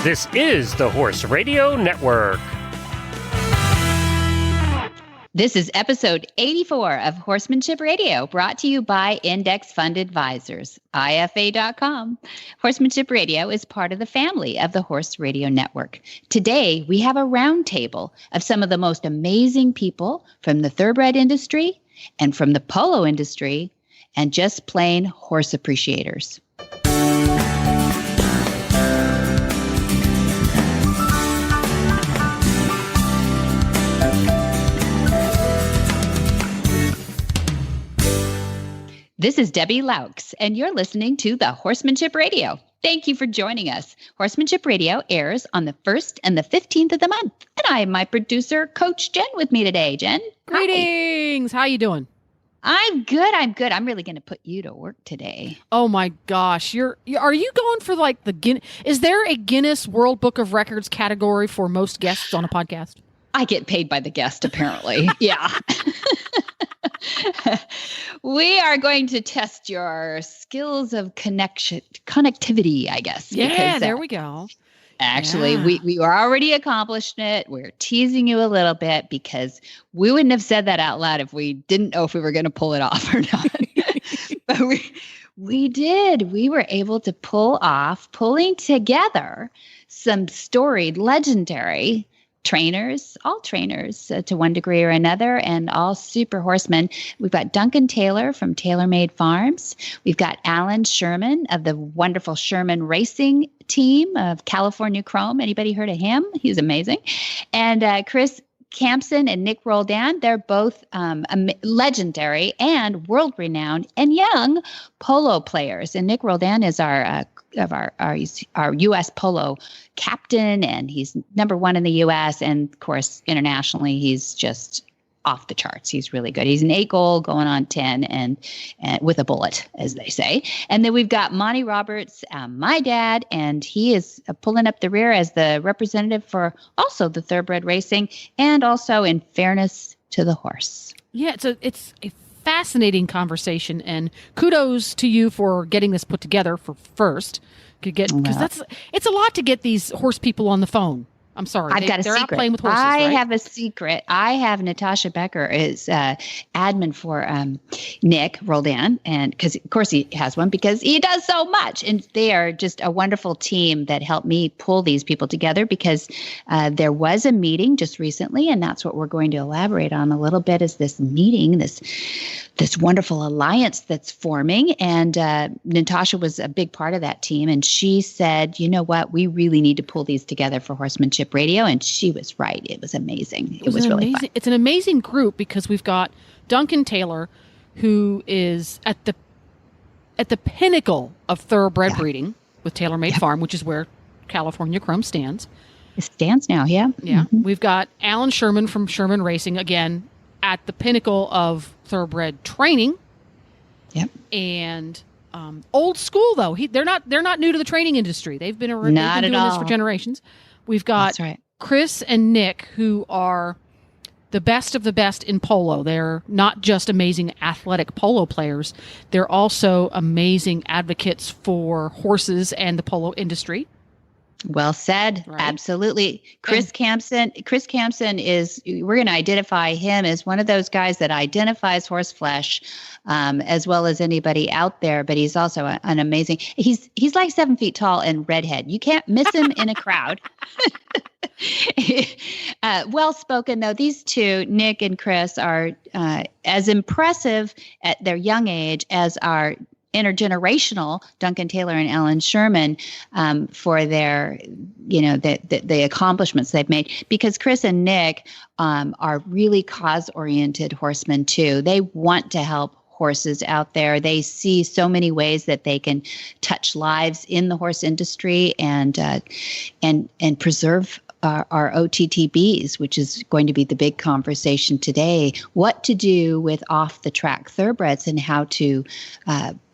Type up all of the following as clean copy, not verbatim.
This is the Horse Radio Network. This is episode 84 of Horsemanship Radio, brought to you by Index Fund Advisors, IFA.com. Horsemanship Radio is part of the family of the Horse Radio Network. Today, we have a roundtable of some of the most amazing people from the thoroughbred industry and from the polo industry and just plain horse appreciators. This is Debbie Laux, and you're listening to the Horsemanship Radio. Thank you for joining us. Horsemanship Radio airs on the 1st and the 15th of the month. And I have my producer, Coach Jen, with me today. Jen? Greetings. Hi. How you doing? I'm good. I'm really going to put you to work today. Oh, my gosh. Are you going for like the Guinness? Is there a Guinness World Book of Records category for most guests on a podcast? I get paid by the guest, apparently. Yeah. We are going to test your skills of connectivity, I guess. Yeah, because, there we go. Actually, we were already accomplished it. We're teasing you a little bit because we wouldn't have said that out loud if we didn't know if we were going to pull it off or not. But we did. We were able to pulling together some storied, legendary all trainers to one degree or another, and all super horsemen. We've got Duncan Taylor from TaylorMade Farms. We've got Alan Sherman of the wonderful Sherman Racing team of California Chrome. Anybody heard of him? He's amazing. And Chris Campson and Nick Roldan, they're both legendary and world-renowned and young polo players. And Nick Roldan is our U.S. polo captain, and he's number one in the U.S. And of course, internationally, he's just off the charts. He's really good. He's an 8-goal going on 10 and with a bullet, as they say. And then we've got Monty Roberts, my dad, and he is pulling up the rear as the representative for also the thoroughbred racing and also in fairness to the horse. Yeah, it's a fascinating conversation, and kudos to you for getting this put together first. Because it's a lot to get these horse people on the phone. I'm sorry. I've got a secret. They're out playing with horses, right? I have a secret. I have Natasha Becker is admin for Nick Roldan, and because of course he has one because he does so much, and they are just a wonderful team that helped me pull these people together because there was a meeting just recently, and that's what we're going to elaborate on a little bit is this meeting, this wonderful alliance that's forming. And Natasha was a big part of that team. And she said, you know what, we really need to pull these together for Horsemanship Radio. And she was right. It was amazing. It was really fun. It's an amazing group because we've got Duncan Taylor, who is at the pinnacle of thoroughbred breeding with TaylorMade Farm, which is where California Chrome stands. It stands now, yeah. Yeah. Mm-hmm. We've got Alan Sherman from Sherman Racing, again, at the pinnacle of thoroughbred training. Yep. And old school though. They're not new to the training industry. They've been doing this for generations. We've got Chris and Nick, who are the best of the best in polo. They're not just amazing athletic polo players. They're also amazing advocates for horses and the polo industry. Well said. Right. Absolutely. Chris Campson is, we're going to identify him as one of those guys that identifies horse flesh as well as anybody out there, but he's also an amazing, he's like 7 feet tall and redhead. You can't miss him in a crowd. Well-spoken though. These two, Nick and Chris, are as impressive at their young age as our intergenerational Duncan Taylor and Alan Sherman for their, the accomplishments they've made. Because Chris and Nick are really cause-oriented horsemen too. They want to help horses out there. They see so many ways that they can touch lives in the horse industry and preserve our OTTBs, which is going to be the big conversation today. What to do with off-the-track thoroughbreds and how to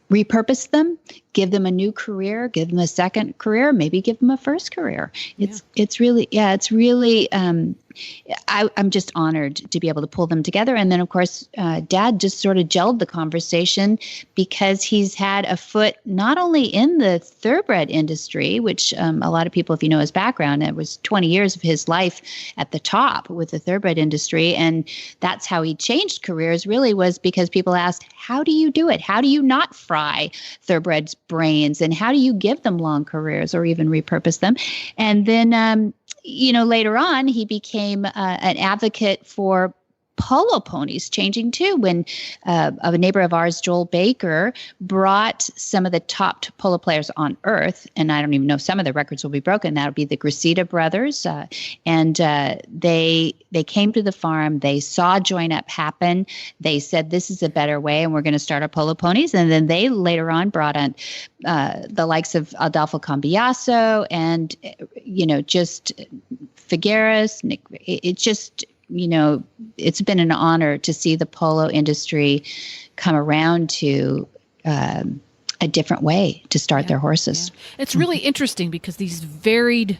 repurpose them, give them a new career, give them a second career, maybe give them a first career. It's really I'm just honored to be able to pull them together. And then, of course, Dad just sort of gelled the conversation because he's had a foot not only in the thoroughbred industry, which a lot of people, if you know his background, it was 20 years of his life at the top with the thoroughbred industry. And that's how he changed careers, really, was because people asked, how do you do it? How do you not fry thoroughbreds' brains? And how do you give them long careers or even repurpose them? And then, later on, he became an advocate for polo ponies changing too, when a neighbor of ours, Joel Baker, brought some of the top polo players on earth, and I don't even know if some of the records will be broken. That would be the Gracida brothers, and they came to the farm. They saw Join Up happen. They said, this is a better way, and we're going to start our polo ponies. And then they later on brought on the likes of Adolfo Cambiaso and, just Figueres. It just... it's been an honor to see the polo industry come around to a different way to start their horses. Yeah. It's really interesting because these varied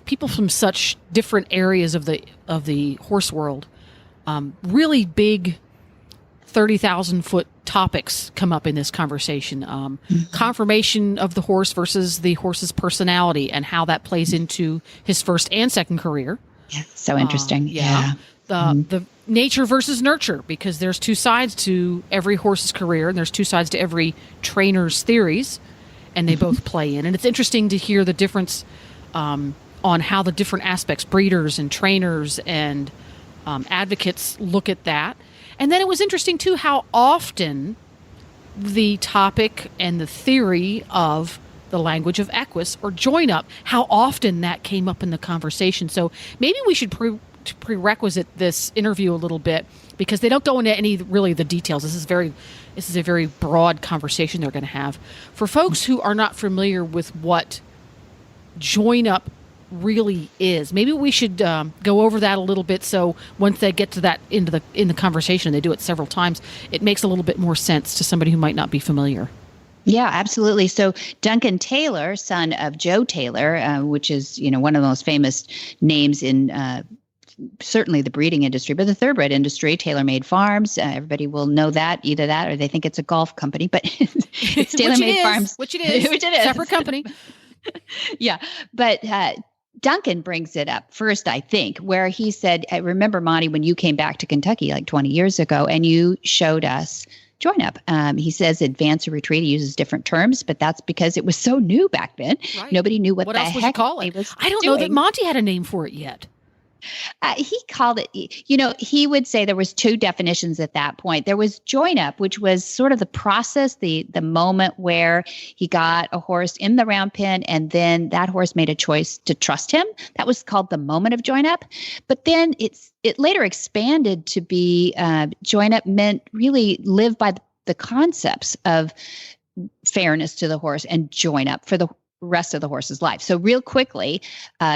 people from such different areas of the horse world, really big 30,000-foot topics come up in this conversation. Confirmation of the horse versus the horse's personality and how that plays into his first and second career. Yeah, so interesting. The nature versus nurture, because there's two sides to every horse's career, and there's two sides to every trainer's theories, and they both play in. And it's interesting to hear the difference on how the different aspects, breeders and trainers and advocates, look at that. And then it was interesting, too, how often the topic and the theory of the language of equus or join up, how often that came up in the conversation. So maybe we should prerequisite this interview a little bit, because they don't go into any really the details. This is a very broad conversation they're going to have. For folks who are not familiar with what join up really is, maybe we should go over that a little bit, so once they get to that in the conversation, they do it several times, it makes a little bit more sense to somebody who might not be familiar. Yeah, absolutely. So Duncan Taylor, son of Joe Taylor, which is, one of the most famous names in certainly the breeding industry, but the thoroughbred industry, TaylorMade Farms. Everybody will know that, either that or they think it's a golf company, but it's TaylorMade Farms. Which it is. Separate company. Yeah. But Duncan brings it up first, I think, where he said, I remember, Monty, when you came back to Kentucky like 20 years ago and you showed us Join Up. He says advance or retreat. He uses different terms, but that's because it was so new back then. Right. Nobody knew what the else heck would you call it. I don't know that Monty had a name for it yet. He called it, he would say there was two definitions at that point. There was join up, which was sort of the process, the moment where he got a horse in the round pen and then that horse made a choice to trust him. That was called the moment of join up. But then it later expanded to be join up meant really live by the concepts of fairness to the horse and join up for the rest of the horse's life. So real quickly,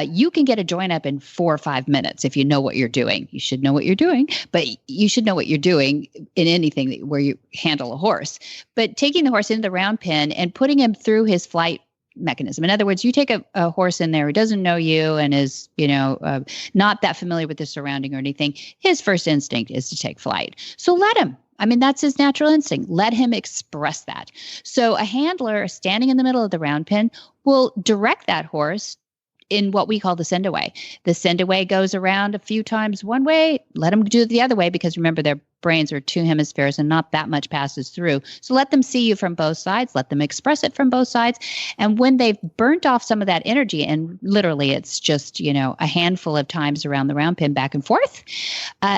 you can get a join up in 4 or 5 minutes if you know what you're doing. You should know what you're doing, but you should know what you're doing in anything where you handle a horse. But taking the horse into the round pen and putting him through his flight mechanism. In other words, you take a horse in there who doesn't know you and is, not that familiar with the surrounding or anything. His first instinct is to take flight. So let him. I mean, that's his natural instinct. Let him express that. So a handler standing in the middle of the round pen will direct that horse in what we call the send away. The send away goes around a few times one way, let them do it the other way, because remember, their brains are 2 hemispheres and not that much passes through. So let them see you from both sides, let them express it from both sides. And when they've burnt off some of that energy, and literally it's just, a handful of times around the round pen back and forth,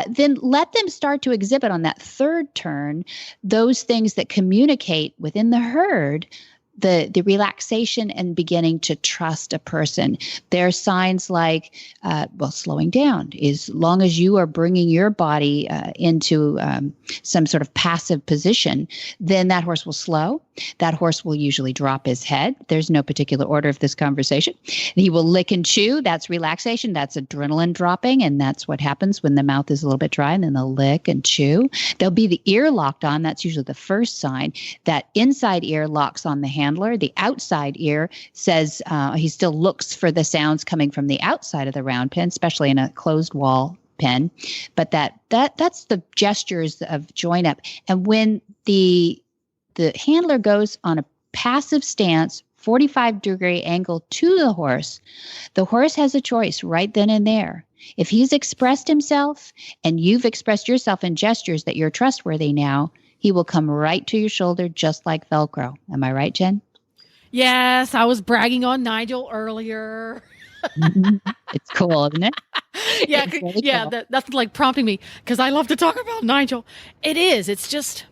then let them start to exhibit on that third turn those things that communicate within the herd the relaxation and beginning to trust a person. There are signs like, slowing down. As long as you are bringing your body into some sort of passive position, then that horse will slow. That horse will usually drop his head. There's no particular order of this conversation. He will lick and chew. That's relaxation. That's adrenaline dropping. And that's what happens when the mouth is a little bit dry, and then they'll lick and chew. There'll be the ear locked on. That's usually the first sign. That inside ear locks on the hand handler. The outside ear says he still looks for the sounds coming from the outside of the round pen, especially in a closed wall pen. But that's the gestures of join up. And when the handler goes on a passive stance, 45-degree angle to the horse has a choice right then and there. If he's expressed himself and you've expressed yourself in gestures that you're trustworthy now, he will come right to your shoulder just like Velcro. Am I right, Jen? Yes, I was bragging on Nigel earlier. It's cool, isn't it? Yeah, really cool. That's like prompting me because I love to talk about Nigel. It is. It's just,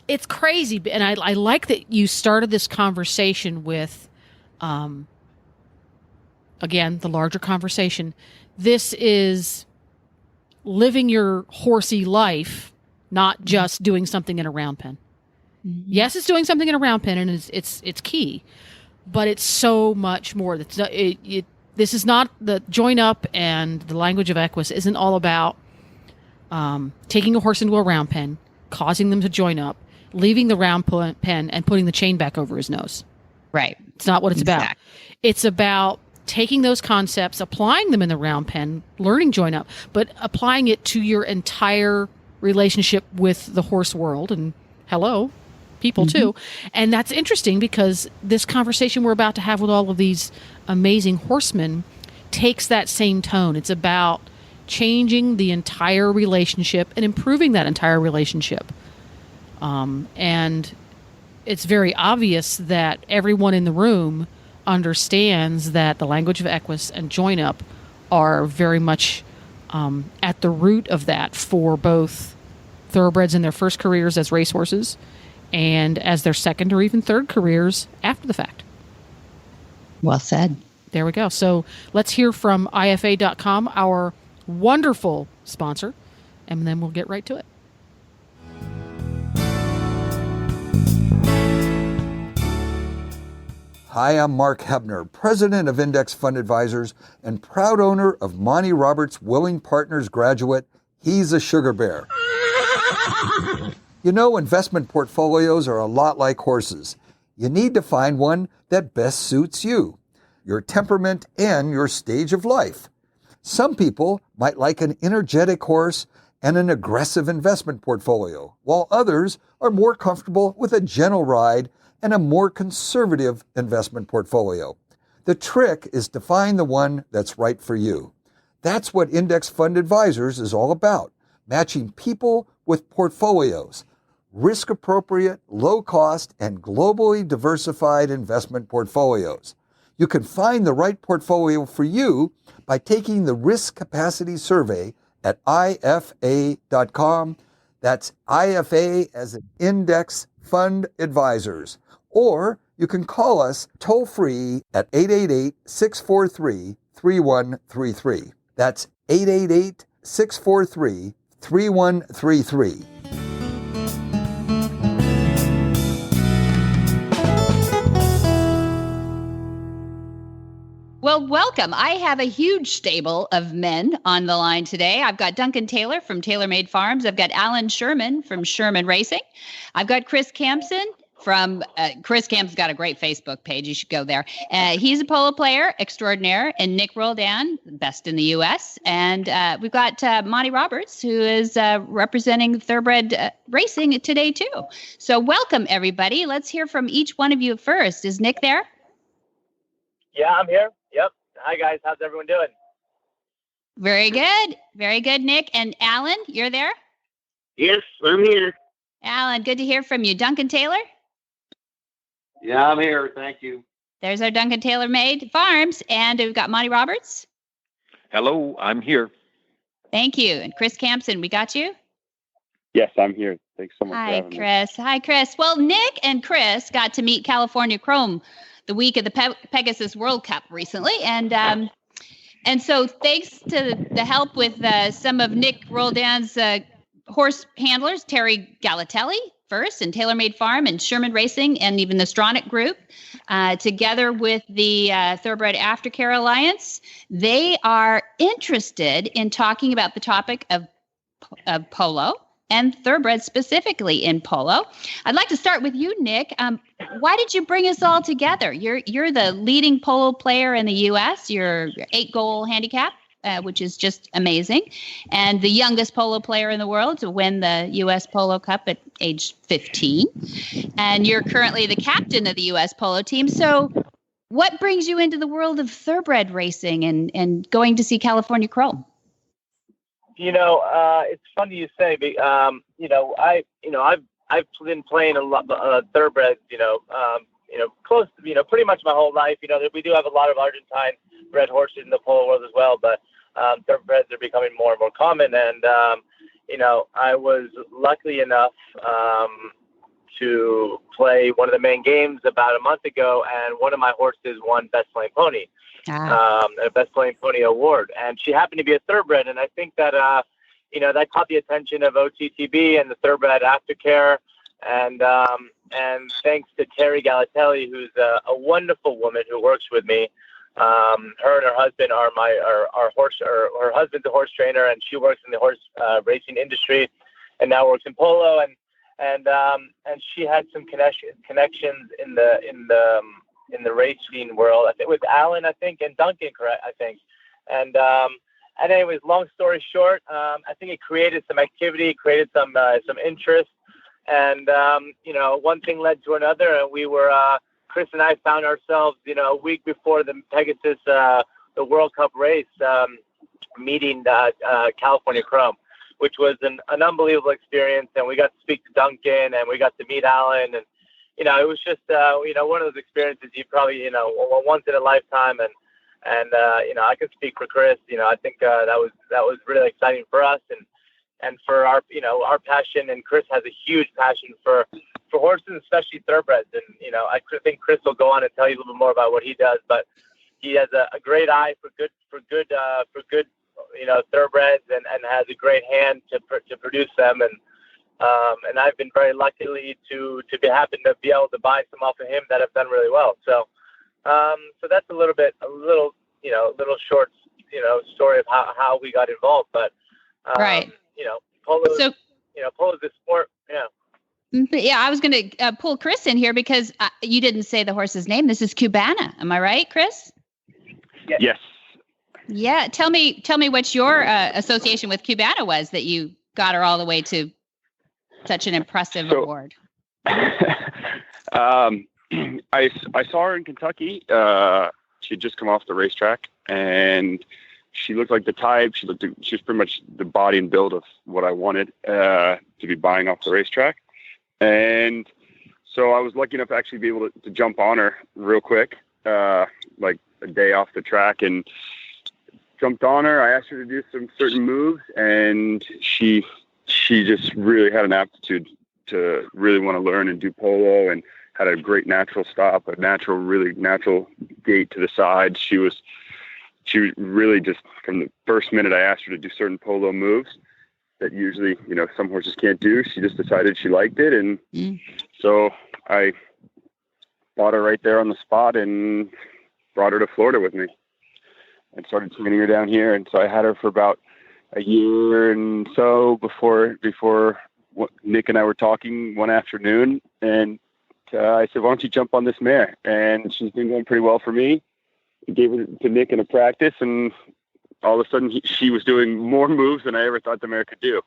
it's crazy. And I like that you started this conversation with, again, the larger conversation. This is living your horsey life, not just doing something in a round pen. Mm-hmm. Yes, it's doing something in a round pen, and it's key, but it's so much more. This is not the join up, and the language of Equus isn't all about taking a horse into a round pen, causing them to join up, leaving the round pen, and putting the chain back over his nose. Right. It's not what it's about. It's about taking those concepts, applying them in the round pen, learning join up, but applying it to your entire relationship with the horse world and people too. And that's interesting because this conversation we're about to have with all of these amazing horsemen takes that same tone. It's about changing the entire relationship and improving that entire relationship. And it's very obvious that everyone in the room understands that the language of Equus and join up are very much at the root of that for both thoroughbreds in their first careers as racehorses and as their second or even third careers after the fact. Well said. There we go. So let's hear from IFA.com, our wonderful sponsor, and then we'll get right to it. Hi, I'm Mark Hebner, president of Index Fund Advisors and proud owner of Monty Roberts' Willing Partners graduate, He's a Sugar Bear. You know, investment portfolios are a lot like horses. You need to find one that best suits you, your temperament, and your stage of life. Some people might like an energetic horse and an aggressive investment portfolio, while others are more comfortable with a gentle ride and a more conservative investment portfolio. The trick is to find the one that's right for you. That's what Index Fund Advisors is all about, matching people with portfolios, risk-appropriate, low-cost, and globally diversified investment portfolios. You can find the right portfolio for you by taking the Risk Capacity Survey at IFA.com. That's IFA as in Index Fund Advisors. Or you can call us toll-free at 888-643-3133. That's 888-643-3133. Well, welcome. I have a huge stable of men on the line today. I've got Duncan Taylor from TaylorMade Farms. I've got Alan Sherman from Sherman Racing. I've got Chris Campson from Chris Camp's got a great Facebook page. You should go there. He's a polo player extraordinaire, and Nick Roldan, best in the U.S. And we've got Monty Roberts, who is representing thoroughbred racing today too. So welcome, everybody. Let's hear from each one of you first. Is Nick there? Yeah, I'm here. Yep. Hi, guys. How's everyone doing? Very good. Very good, Nick. And Alan, you're there? Yes, I'm here. Alan, good to hear from you. Duncan Taylor? Yeah, I'm here. Thank you. There's our Duncan TaylorMade Farms. And we've got Monty Roberts. Hello, I'm here. Thank you. And Chris Campson, we got you? Yes, I'm here. Thanks so much for having me. Hi, Chris. Well, Nick and Chris got to meet California Chrome the week of the Pegasus World Cup recently. And so thanks to the help with some of Nick Roldan's horse handlers, Terry Galatelli first, and TaylorMade Farm and Sherman Racing, and even the Stronach Group, together with the Thoroughbred Aftercare Alliance, they are interested in talking about the topic of polo, and thoroughbreds specifically in polo. I'd like to start with you, Nick. Why did you bring us all together? You're the leading polo player in the U.S. You're 8-goal handicap, which is just amazing, and the youngest polo player in the world to win the U.S. Polo Cup at age 15. And you're currently the captain of the U.S. polo team. So what brings you into the world of thoroughbred racing and going to see California Chrome? It's funny you say, I've been playing a lot thoroughbreds, close to, pretty much my whole life. We do have a lot of Argentine bred horses in the polo world as well, but thoroughbreds are becoming more and more common. And, I was lucky enough to play one of the main games about a month ago, and one of my horses won Best Playing Pony. A Best Playing Pony award, and she happened to be a thoroughbred, and I think that that caught the attention of OTTB and the thoroughbred aftercare, and thanks to Terry Galatelli, who's a wonderful woman who works with me. Her and her husband are our horse, or her husband's a horse trainer, and she works in the horse racing industry, and now works in polo, and she had some connections in the racing world. I think with Alan, and Duncan, correct? And anyways, long story short, I think it created some activity, created some interest, and one thing led to another, and we were Chris and I found ourselves, a week before the Pegasus, the World Cup race, meeting California Chrome, which was an unbelievable experience, and we got to speak to Duncan, and we got to meet Alan, and it was just, one of those experiences you probably, once in a lifetime. And I can speak for Chris. I think that was really exciting for us and for our passion. And Chris has a huge passion for horses, especially thoroughbreds. And, I think Chris will go on and tell you a little bit more about what he does, but he has a great eye for good thoroughbreds and has a great hand to produce them. And I've been very lucky to happen to be able to buy some off of him that have done really well. So that's a little short, story of how we got involved. But right, polo. So polo is a sport. Yeah. Yeah, I was going to pull Chris in here because you didn't say the horse's name. This is Cubana. Am I right, Chris? Yes. Yeah. Tell me what your association with Cubana was that you got her all the way to such an impressive award. I saw her in Kentucky. She had just come off the racetrack, and she looked like the type. She was pretty much the body and build of what I wanted to be buying off the racetrack. And so I was lucky enough to actually be able to jump on her real quick, like a day off the track, and jumped on her. I asked her to do some certain moves, and she just really had an aptitude to really want to learn and do polo, and had a great natural stop, really natural gait to the side. She was really just, from the first minute I asked her to do certain polo moves that usually, some horses can't do, she just decided she liked it. And so I bought her right there on the spot and brought her to Florida with me and started training her down here. And so I had her for about a year and so before Nick and I were talking one afternoon, and I said, why don't you jump on this mare? And she's been going pretty well for me. I gave it to Nick in a practice, and all of a sudden she was doing more moves than I ever thought the mare could do.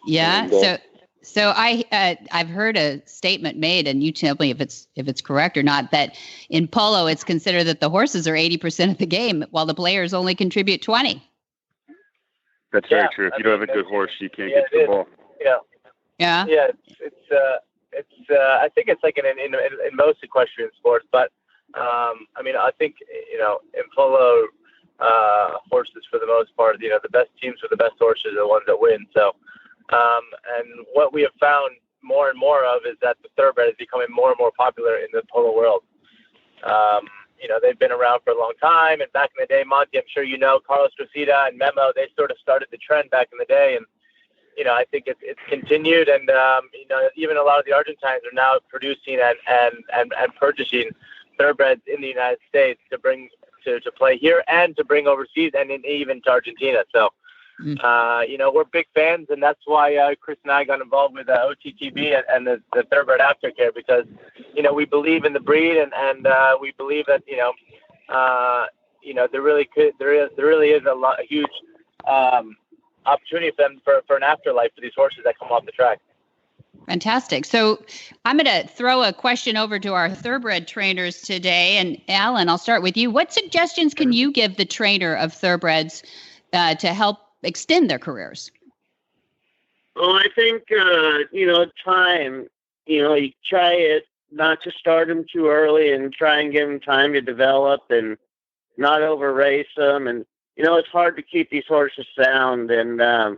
Yeah. And, so I've heard a statement made, and you tell me if it's correct or not, that in polo it's considered that the horses are 80% of the game while the players only contribute 20%. That's very true. If you don't have a good horse, you can't get to the ball. Yeah. Yeah. Yeah. It's I think it's like in most equestrian sports, but I think in polo, horses for the most part, the best teams with the best horses are the ones that win. So, and what we have found more and more of is that the thoroughbred is becoming more and more popular in the polo world. They've been around for a long time, and back in the day, Monty, I'm sure Carlos Rosita and Memo, they sort of started the trend back in the day, and I think it's continued, and even a lot of the Argentines are now producing and purchasing thoroughbreds in the United States to bring to play here and to bring overseas and even to Argentina. So We're big fans, and that's why Chris and I got involved with OTTB and the Thoroughbred Aftercare, because we believe in the breed, and we believe that there really is a huge opportunity for them for an afterlife for these horses that come off the track. Fantastic. So I'm going to throw a question over to our thoroughbred trainers today. And Alan, I'll start with you. What suggestions can you give the trainer of thoroughbreds to help extend their careers? Well, I think, time, you try it not to start them too early and try and give them time to develop and not over race them. And, it's hard to keep these horses sound. And I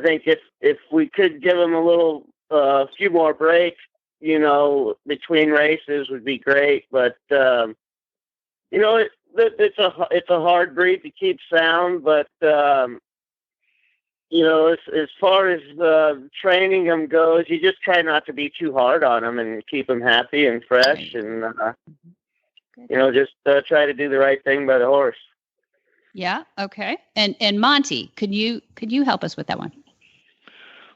think if we could give them a few more breaks, between races would be great. But, it's a hard breed to keep sound, but, as far as training them goes, you just try not to be too hard on them and keep them happy and fresh, and just try to do the right thing by the horse. Yeah. Okay. And Monty, could you help us with that one?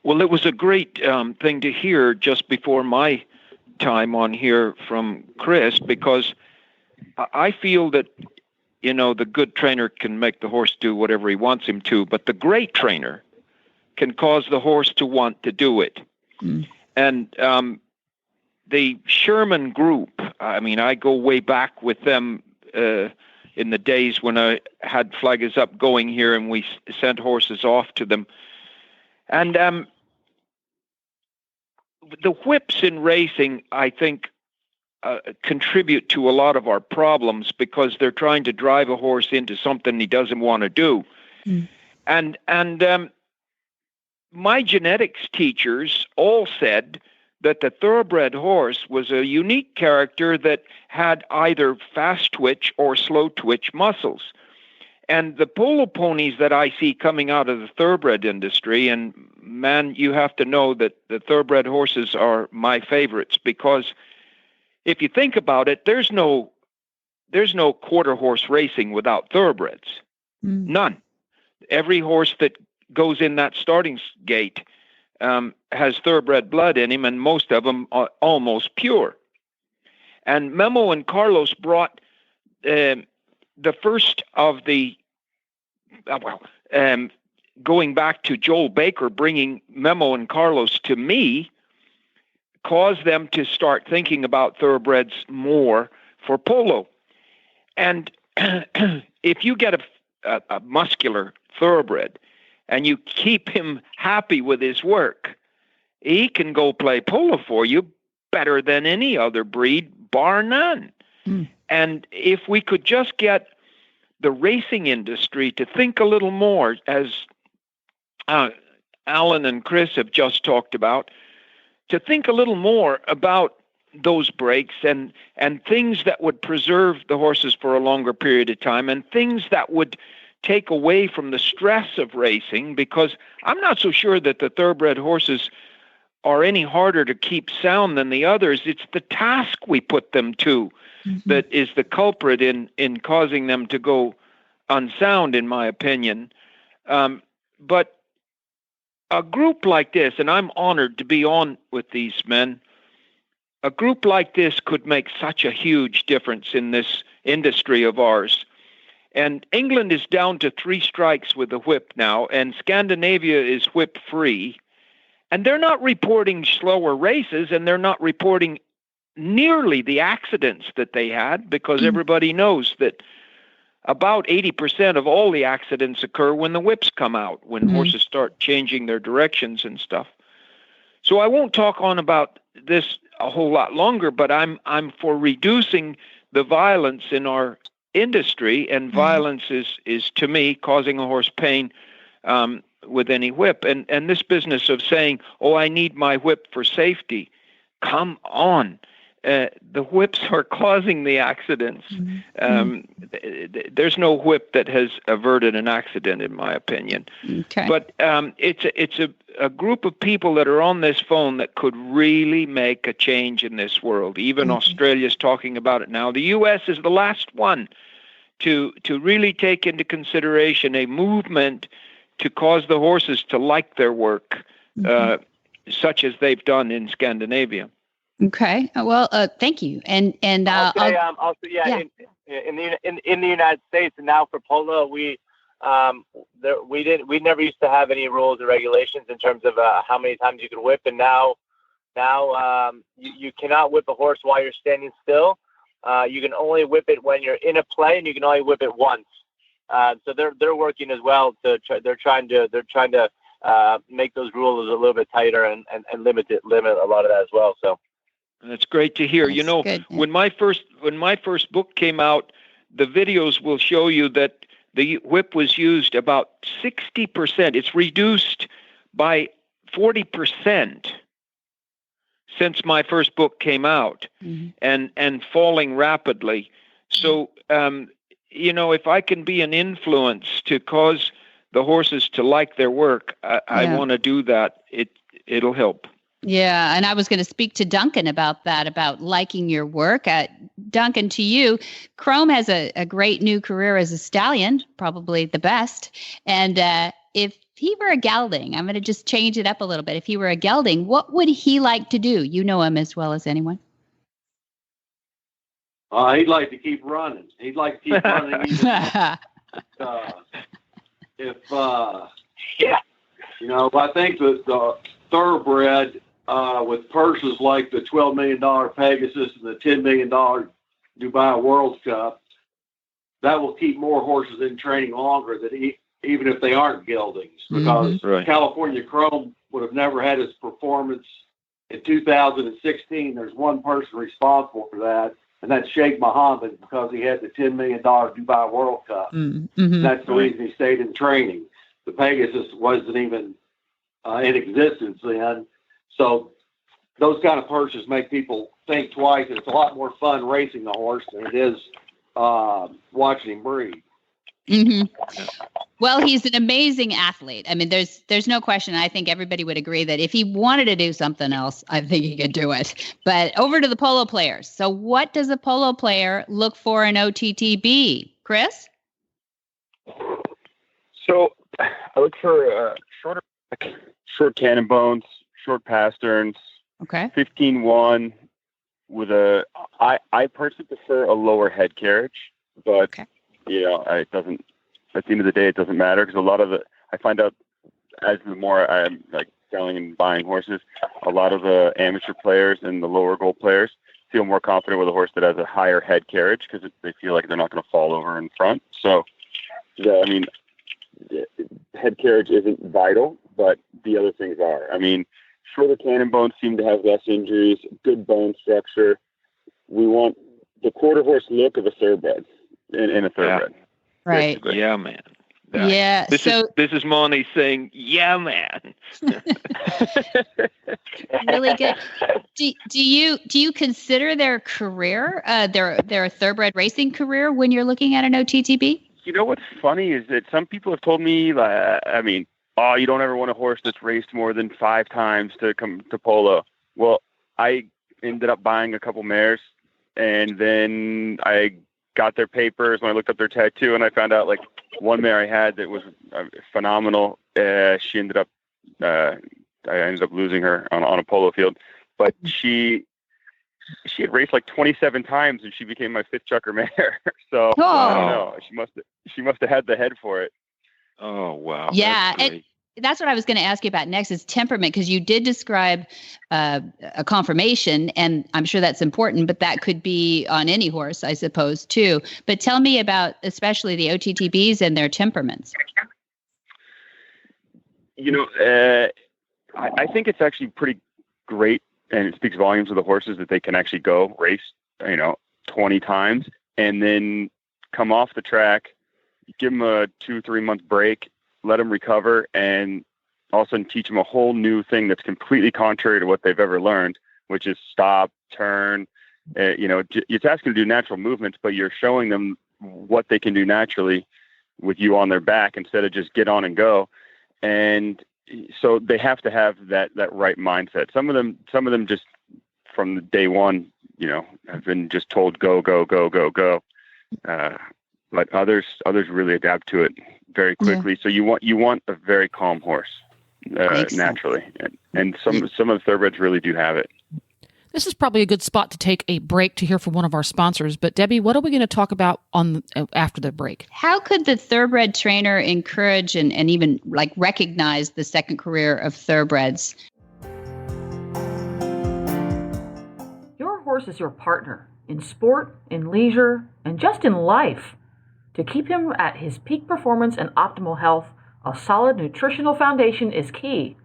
Well, it was a great thing to hear just before my time on here from Chris, because I feel that the good trainer can make the horse do whatever he wants him to, but the great trainer can cause the horse to want to do it. And the Sherman group, I go way back with them in the days when I had Flaggers Up going here and we sent horses off to them. And the whips in racing, I think, contribute to a lot of our problems because they're trying to drive a horse into something he doesn't want to do. And my genetics teachers all said that the thoroughbred horse was a unique character that had either fast twitch or slow twitch muscles. And the polo ponies that I see coming out of the thoroughbred industry, and man, you have to know that the thoroughbred horses are my favorites, because if you think about it, there's no quarter horse racing without thoroughbreds. None. Every horse that goes in that starting gate has thoroughbred blood in him, and most of them are almost pure. And Memo and Carlos brought the first of the, going back to Joel Baker, bringing Memo and Carlos to me, caused them to start thinking about thoroughbreds more for polo. And if you get a muscular thoroughbred and you keep him happy with his work, he can go play polo for you better than any other breed, bar none. And if we could just get the racing industry to think a little more, as Alan and Chris have just talked about, to think a little more about those breaks and things that would preserve the horses for a longer period of time, and things that would take away from the stress of racing, because I'm not so sure that the thoroughbred horses are any harder to keep sound than the others. It's the task we put them to that is the culprit in causing them to go unsound, in my opinion. But a group like this, and I'm honored to be on with these men, a group like this could make such a huge difference in this industry of ours. And England is down to 3 strikes with the whip now, and Scandinavia is whip free. And they're not reporting slower races, and they're not reporting nearly the accidents that they had, because everybody knows that about 80% of all the accidents occur when the whips come out, when horses start changing their directions and stuff. So I won't talk on about this a whole lot longer, but I'm for reducing the violence in our industry, and violence is to me causing a horse pain with any whip. And this business of saying, oh, I need my whip for safety, come on. The whips are causing the accidents. There's no whip that has averted an accident, in my opinion. Okay. But it's a group of people that are on this phone that could really make a change in this world. Even Australia's talking about it now. The U.S. is the last one to really take into consideration a movement to cause the horses to like their work, such as they've done in Scandinavia. Okay. Well, thank you. And also, in the United States, and now for polo, we never used to have any rules or regulations in terms of how many times you could whip, and now you cannot whip a horse while you're standing still. You can only whip it when you're in a play, and you can only whip it once. So they're working as well they're trying to make those rules a little bit tighter and limit a lot of that as well. So that's great to hear. That's good, yeah. When my first book came out, the videos will show you that the whip was used about 60%. It's reduced by 40% since my first book came out, and falling rapidly. So, if I can be an influence to cause the horses to like their work, I want to do that. It'll help. Yeah, and I was going to speak to Duncan about that, about liking your work. Duncan, to you, Chrome has a great new career as a stallion, probably the best. And if he were a gelding, I'm going to just change it up a little bit. If he were a gelding, what would he like to do? You know him as well as anyone. He'd like to keep running. He'd like to keep running even I think that the thoroughbred with purses like the $12 million Pegasus and the $10 million Dubai World Cup, that will keep more horses in training longer than even if they aren't geldings, because California Chrome would have never had its performance in 2016. There's one person responsible for that, and that's Sheikh Mohammed, because he had the $10 million Dubai World Cup. That's the reason he stayed in training. The Pegasus wasn't even in existence then. So those kind of purses make people think twice, and it's a lot more fun racing the horse than it is watching him breed. Well, he's an amazing athlete. I mean, there's no question. I think everybody would agree that if he wanted to do something else, I think he could do it. But over to the polo players. So what does a polo player look for in OTTB? Chris? So I look for short cannon bones, short pasterns. Okay. 15-1 with I personally prefer a lower head carriage, but it doesn't. At the end of the day, it doesn't matter, because a lot of I find out as the more I'm like selling and buying horses, a lot of the amateur players and the lower goal players feel more confident with a horse that has a higher head carriage, because they feel like they're not going to fall over in front. So, head carriage isn't vital, but the other things are. I mean, shorter cannon bones seem to have less injuries, good bone structure. We want the quarter horse look of a thoroughbred in a thoroughbred. Right. Basically. Yeah, man. Yeah. This is Monty saying, "Yeah, man." Really good. Do you consider their career, their thoroughbred racing career, when you're looking at an OTTB? You know what's funny is that some people have told me, you don't ever want a horse that's raced more than 5 times to come to polo. Well, I ended up buying a couple mares, and then I got their papers when I looked up their tattoo, and I found out like one mare I had that was phenomenal. She ended up, I ended up losing her on a polo field, but she had raced like 27 times, and she became my 5th chucker mare. So I don't know. She must have had the head for it. Oh wow! Yeah, that's what I was going to ask you about next is temperament, because you did describe a conformation, and I'm sure that's important, but that could be on any horse, I suppose, too. But tell me about especially the OTTBs and their temperaments. I think it's actually pretty great, and it speaks volumes of the horses that they can actually go race, 20 times and then come off the track, give them a 2-3 month break, let them recover, and all of a sudden teach them a whole new thing that's completely contrary to what they've ever learned, which is stop, turn. It's asking them to do natural movements, but you're showing them what they can do naturally with you on their back instead of just get on and go. And so they have to have that right mindset. Some of them just from the day one, have been just told go, go, go, go, go. But others really adapt to it very quickly. So you want a very calm horse naturally, and some of the thoroughbreds really do have it. This is probably a good spot to take a break to hear from one of our sponsors. But Debbie, what are we going to talk about after the break? How could the thoroughbred trainer encourage and even like recognize the second career of thoroughbreds? Your horse is your partner in sport, in leisure, and just in life. To keep him at his peak performance and optimal health, a solid nutritional foundation is key.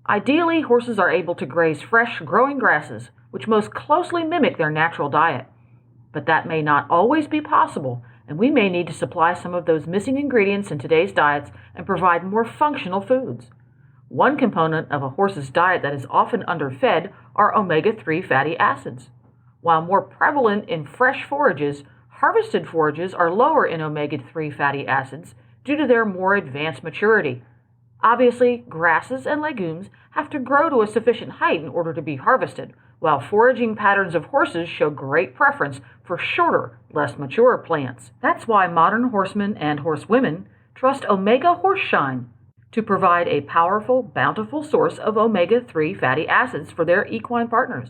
Ideally, horses are able to graze fresh, growing grasses, which most closely mimic their natural diet. But that may not always be possible, and we may need to supply some of those missing ingredients in today's diets and provide more functional foods. One component of a horse's diet that is often underfed are omega-3 fatty acids. While more prevalent in fresh forages, harvested forages are lower in omega-3 fatty acids due to their more advanced maturity. Obviously, grasses and legumes have to grow to a sufficient height in order to be harvested, while foraging patterns of horses show great preference for shorter, less mature plants. That's why modern horsemen and horsewomen trust Omega Horseshine to provide a powerful, bountiful source of omega-3 fatty acids for their equine partners.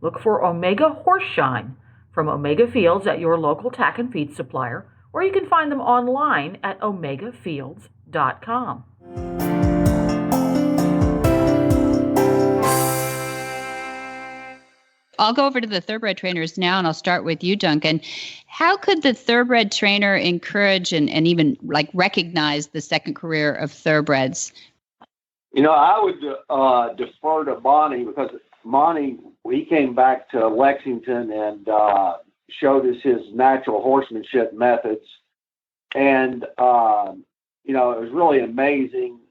Look for Omega Horseshine from Omega Fields at your local tack and feed supplier, or you can find them online at omegafields.com. I'll go over to the thoroughbred trainers now, and I'll start with you, Duncan. How could the thoroughbred trainer encourage and even like recognize the second career of thoroughbreds? I would defer to Monty, because Monty, he came back to Lexington and showed us his natural horsemanship methods. And, it was really amazing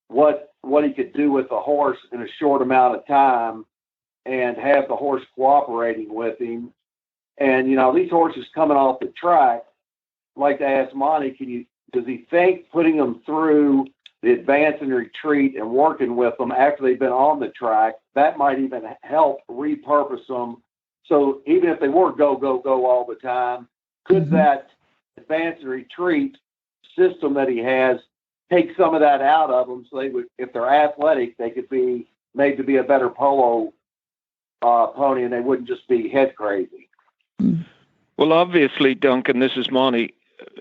what he could do with a horse in a short amount of time and have the horse cooperating with him. And, these horses coming off the track, I'd like to ask Monty, does he think putting them through the advance and retreat and working with them after they've been on the track, that might even help repurpose them? So even if they were go all the time, could that advance and retreat system that he has take some of that out of them, so they would, if they're athletic, they could be made to be a better polo pony, and they wouldn't just be head crazy? Well, obviously, Duncan, this is Monty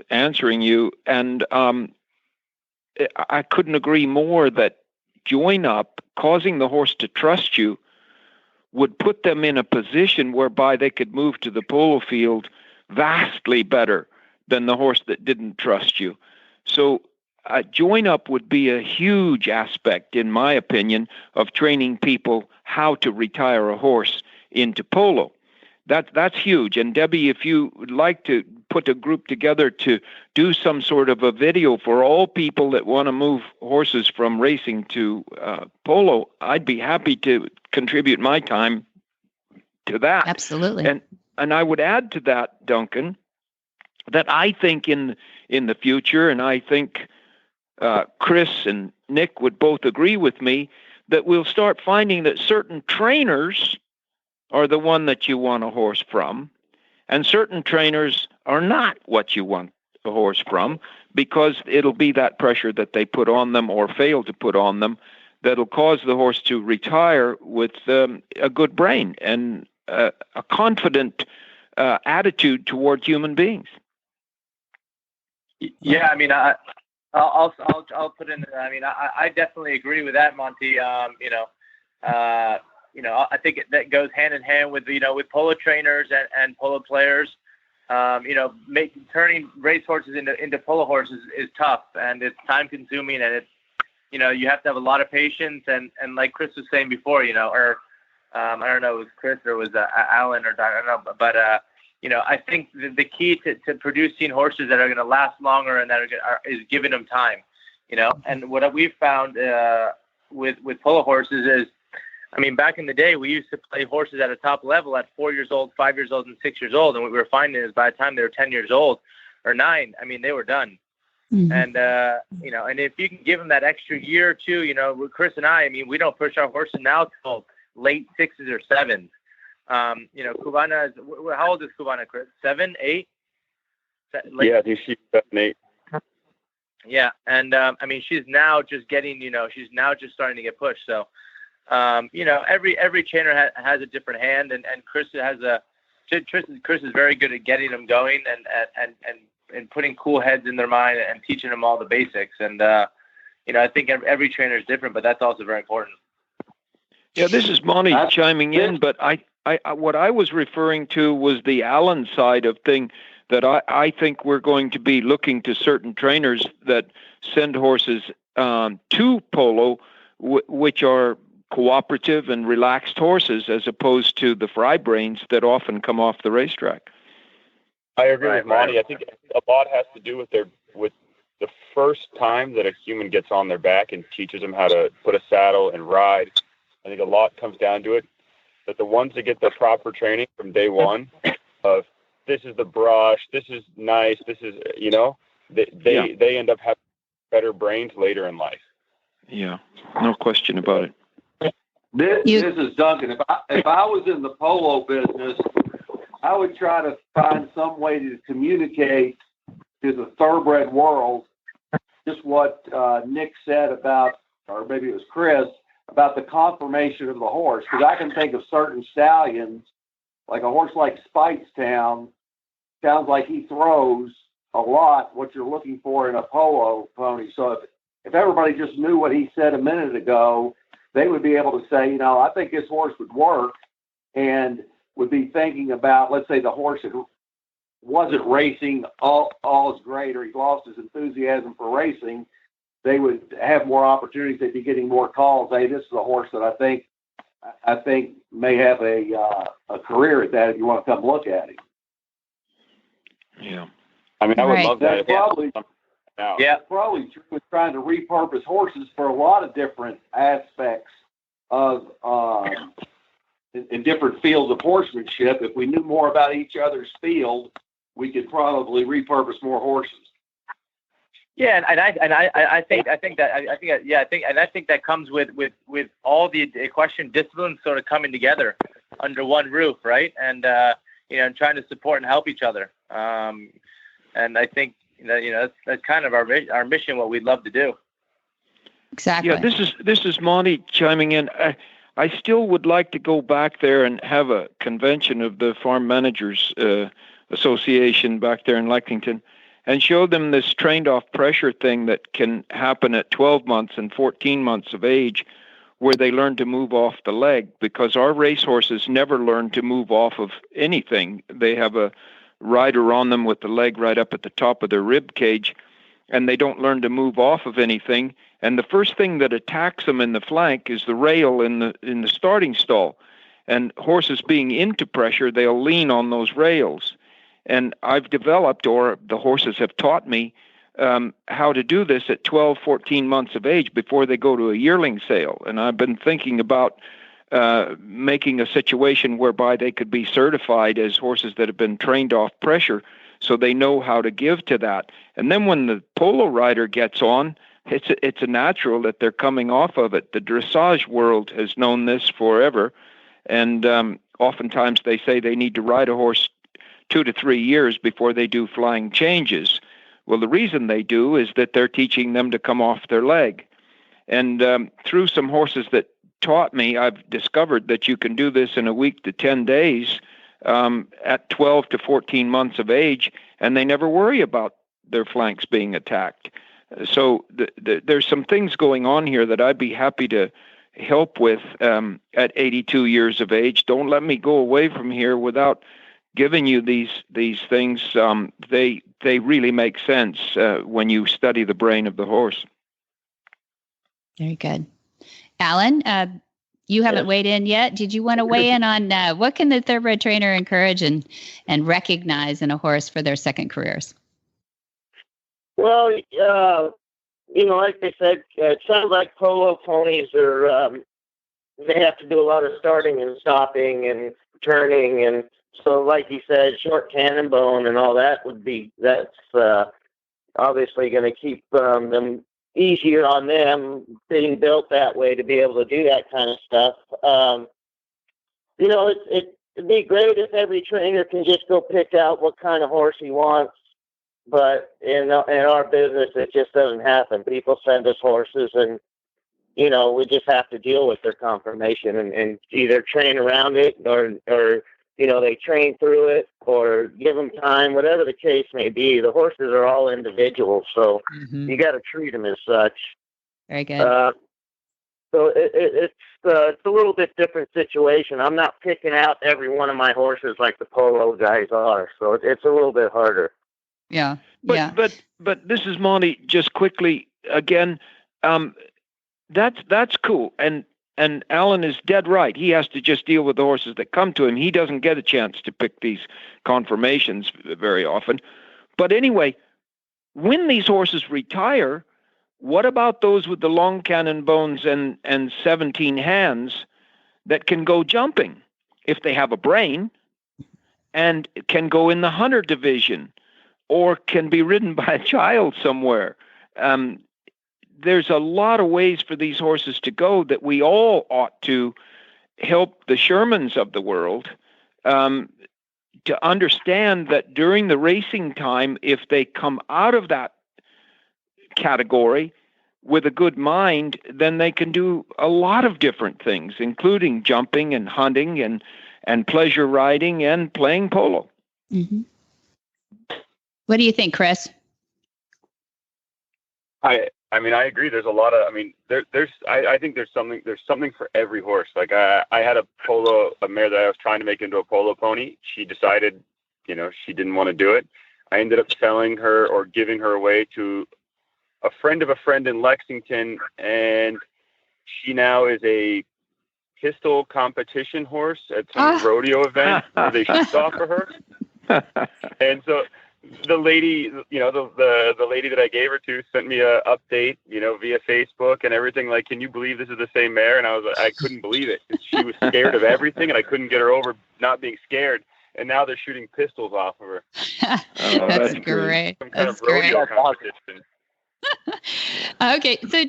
answering you, and I couldn't agree more that join up, causing the horse to trust you, would put them in a position whereby they could move to the polo field vastly better than the horse that didn't trust you. So join up would be a huge aspect, in my opinion, of training people how to retire a horse into polo. That's huge. And Debbie, if you would like to put a group together to do some sort of a video for all people that want to move horses from racing to polo, I'd be happy to contribute my time to that. Absolutely. And I would add to that, Duncan, that I think in the future, and I think Chris and Nick would both agree with me, that we'll start finding that certain trainers are the one that you want a horse from, and certain trainers are not what you want a horse from, because it'll be that pressure that they put on them or fail to put on them that'll cause the horse to retire with a good brain and a confident attitude toward human beings. Yeah, I mean, I'll put in. I mean, I definitely agree with that, Monty. I think that goes hand in hand with with polo trainers and polo players. Turning racehorses into polo horses is tough, and it's time consuming, and it's you have to have a lot of patience, and like Chris was saying before, I don't know, it was Chris or it was Alan, or I don't know, but I think the key to producing horses that are going to last longer and that is giving them time, and what we've found with polo horses is, I mean, back in the day, we used to play horses at a top level at 4 years old, 5 years old, and 6 years old. And what we were finding is by the time they were 10 years old or 9, I mean, they were done. Mm-hmm. And, and if you can give them that extra year or two, with Chris and I mean, we don't push our horses now till late 6s or 7s. Cubana how old is Cubana, Chris? 7, 8? Yeah, I think she's 7, 8. Yeah, and I mean, she's now just getting, she's now just starting to get pushed. So, every trainer has a different hand, and Chris is very good at getting them going and putting cool heads in their mind and teaching them all the basics. And I think every trainer is different, but that's also very important. Yeah, this is Monty chiming in, but I what I was referring to was the Allen side of thing. That I think we're going to be looking to certain trainers that send horses to polo, which are cooperative and relaxed horses, as opposed to the fry brains that often come off the racetrack. I agree with Monty. I think a lot has to do with the first time that a human gets on their back and teaches them how to put a saddle and ride. I think a lot comes down to it. That the ones that get the proper training from day one of this is the brush, this is nice, this is, they end up having better brains later in life. Yeah, no question about it. This is Duncan. If I was in the polo business, I would try to find some way to communicate to the thoroughbred world just what Nick said about, or maybe it was Chris, about the conformation of the horse. Because I can think of certain stallions, like a horse like Speightstown, sounds like he throws a lot what you're looking for in a polo pony. So if everybody just knew what he said a minute ago, they would be able to say, I think this horse would work, and would be thinking about, let's say the horse that wasn't racing all is great, or he lost his enthusiasm for racing, they would have more opportunities. They'd be getting more calls. Hey, this is a horse that I think may have a career at that if you want to come look at him. Yeah. I mean, I would love that. That's probably, yeah. Probably true with trying to repurpose horses for a lot of different aspects of in different fields of horsemanship. If we knew more about each other's field, we could probably repurpose more horses. Yeah, and I think that comes with all the equestrian disciplines sort of coming together under one roof, right? And and trying to support and help each other. And I think that's kind of our mission, what we'd love to do. Exactly. Yeah, this is Monty chiming in. I still would like to go back there and have a convention of the Farm Managers Association back there in Lexington, and show them this trained off pressure thing that can happen at 12 months and 14 months of age, where they learn to move off the leg, because our racehorses never learn to move off of anything. They have a rider on them with the leg right up at the top of their rib cage, and they don't learn to move off of anything. And the first thing that attacks them in the flank is the rail in the starting stall. And horses being into pressure, they'll lean on those rails. And I've developed, or the horses have taught me, how to do this at 12, 14 months of age before they go to a yearling sale. And I've been thinking about making a situation whereby they could be certified as horses that have been trained off pressure, so they know how to give to that. And then when the polo rider gets on, it's a natural that they're coming off of it. The dressage world has known this forever. And oftentimes they say they need to ride a horse 2 to 3 years before they do flying changes. Well, the reason they do is that they're teaching them to come off their leg. And through some horses that taught me, I've discovered that you can do this in a week to 10 days at 12 to 14 months of age, and they never worry about their flanks being attacked. So there's some things going on here that I'd be happy to help with at 82 years of age. Don't let me go away from here without giving you these things. They really make sense when you study the brain of the horse. Very good. Alan, you haven't weighed in yet. Did you want to weigh in on what can the thoroughbred trainer encourage and recognize in a horse for their second careers? Well, like they said, it sounds like polo ponies are, they have to do a lot of starting and stopping and turning. And so, like you said, short cannon bone and all that's obviously going to keep them easier on them, being built that way to be able to do that kind of stuff. It'd be great if every trainer can just go pick out what kind of horse he wants But in our business, it just doesn't happen. People send us horses, and we just have to deal with their conformation and either train around it or they train through it or give them time, whatever the case may be. The horses are all individuals, so you got to treat them as such. Very good. So it's a little bit different situation. I'm not picking out every one of my horses like the polo guys are, so it's a little bit harder. Yeah. But this is Monty. Just quickly again, that's cool. And Alan is dead right. He has to just deal with the horses that come to him. He doesn't get a chance to pick these conformations very often. But anyway, when these horses retire, what about those with the long cannon bones and 17 hands that can go jumping if they have a brain and can go in the hunter division or can be ridden by a child somewhere? There's a lot of ways for these horses to go that we all ought to help the Shermans of the world to understand that during the racing time, if they come out of that category with a good mind, then they can do a lot of different things, including jumping and hunting and pleasure riding and playing polo. Mm-hmm. What do you think, Chris? I mean, I agree. There's a lot of, I think there's something for every horse. Like I had a mare that I was trying to make into a polo pony. She decided, she didn't want to do it. I ended up selling her or giving her away to a friend of a friend in Lexington, and she now is a pistol competition horse at some rodeo event where they shoot off for her. And so the lady, the lady that I gave her to sent me a update, via Facebook and everything. Like, can you believe this is the same mare? And I couldn't believe it. She was scared of everything, and I couldn't get her over not being scared. And now they're shooting pistols off of her. That's great. Some kind of rodeo competition. Okay, so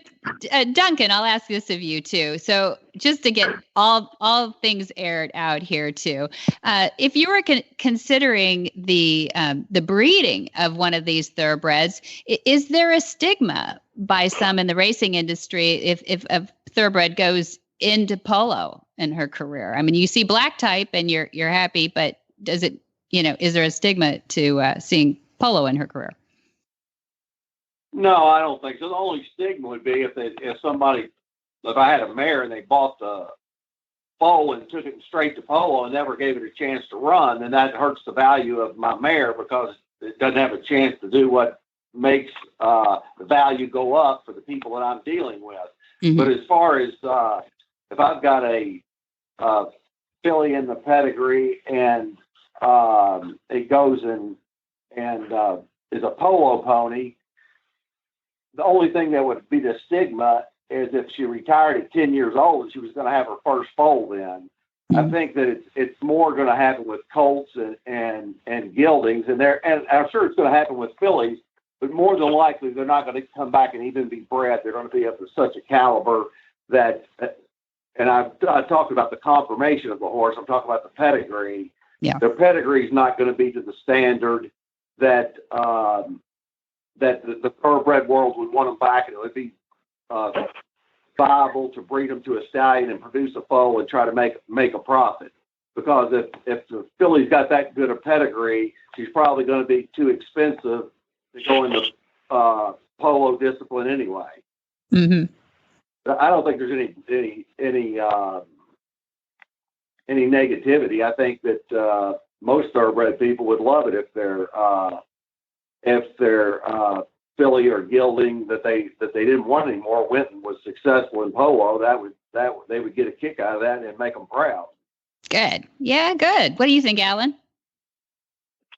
Duncan, I'll ask this of you too. So just to get all things aired out here too, if you were considering the breeding of one of these thoroughbreds, is there a stigma by some in the racing industry if a thoroughbred goes into polo in her career? I mean, you see black type and you're happy, but does it? Is there a stigma to seeing polo in her career? No, I don't think so. The only stigma would be if I had a mare and they bought the foal and took it straight to polo and never gave it a chance to run, then that hurts the value of my mare because it doesn't have a chance to do what makes the value go up for the people that I'm dealing with. Mm-hmm. But as far as if I've got a filly in the pedigree and it goes and is a polo pony, the only thing that would be the stigma is if she retired at 10 years old and she was going to have her first foal then. I think that it's more going to happen with colts and geldings, and I'm sure it's going to happen with fillies, but more than likely they're not going to come back and even be bred. They're going to be of such a caliber that, and I talked about the conformation of the horse. I'm talking about the pedigree. Yeah. The pedigree is not going to be to the standard that the thoroughbred world would want them back, and it would be viable to breed them to a stallion and produce a foal and try to make a profit. Because if the filly's got that good a pedigree, she's probably going to be too expensive to go into polo discipline anyway. Mm-hmm. I don't think there's any negativity. I think that most thoroughbred people would love it if their filly or gelding that they didn't want anymore went and was successful in polo. They would get a kick out of that and make them proud. Good. Yeah, good. What do you think, Alan?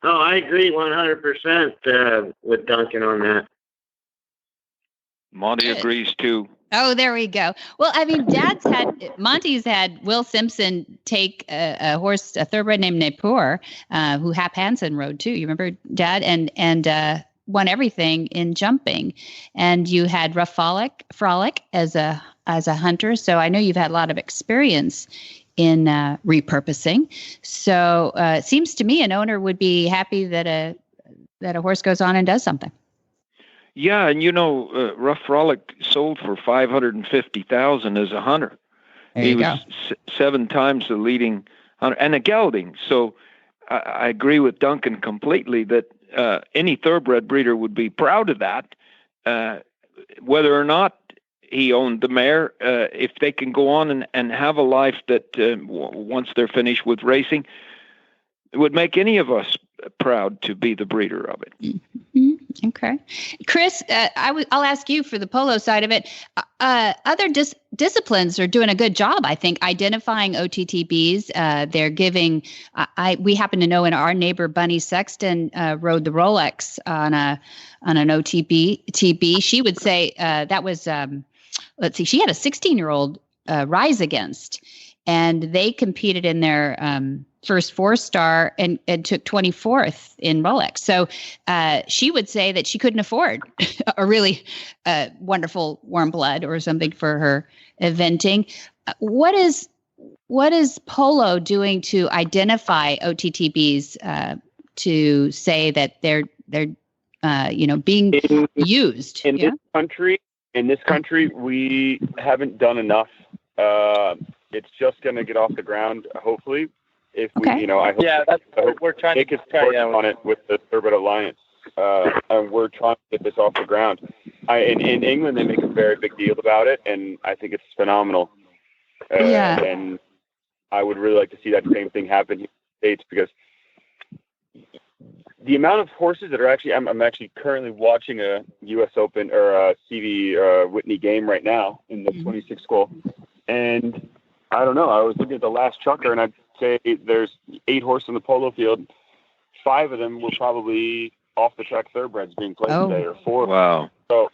Oh, I agree 100% with Duncan on that. Monty agrees too. Oh, there we go. Well, I mean, Monty's had Will Simpson take a horse, a thoroughbred named Napur, who Hap Hansen rode too. You remember, Dad? And won everything in jumping. And you had Rough Frolic as a hunter. So I know you've had a lot of experience in repurposing. So it seems to me an owner would be happy that that a horse goes on and does something. Yeah, and Rough Frolic sold for $550,000 as a hunter. He was 7 times the leading hunter and a gelding. So I agree with Duncan completely that any thoroughbred breeder would be proud of that. Whether or not he owned the mare, if they can go on and have a life that once they're finished with racing, it would make any of us proud to be the breeder of it. Mm-hmm. Okay. Chris, I'll ask you for the polo side of it. Other disciplines are doing a good job, I think, identifying OTTBs. They're giving, we happen to know in our neighbor, Bunny Sexton, rode the Rolex on an OTB. She would say that was, let's see, she had a 16-year-old rise against, and they competed in their first 4-star and took 24th in Rolex. So she would say that she couldn't afford a really wonderful warm blood or something for her eventing. What is polo doing to identify OTTBs to say that they're being used in this country? We haven't done enough. It's just going to get off the ground, hopefully. If we, I hope we're trying to on it with the Thoroughbred Alliance, and we're trying to get this off the ground. In England, they make a very big deal about it, and I think it's phenomenal. And I would really like to see that same thing happen here in the States, because the amount of horses that are actually, I'm actually currently watching a U.S. Open or a CV Whitney game right now in the 26 school, and I don't know. I was looking at the last chukker, and I'd say there's 8 horses in the polo field. 5 of them were probably off the track thoroughbreds being played today, or 4. Wow. So,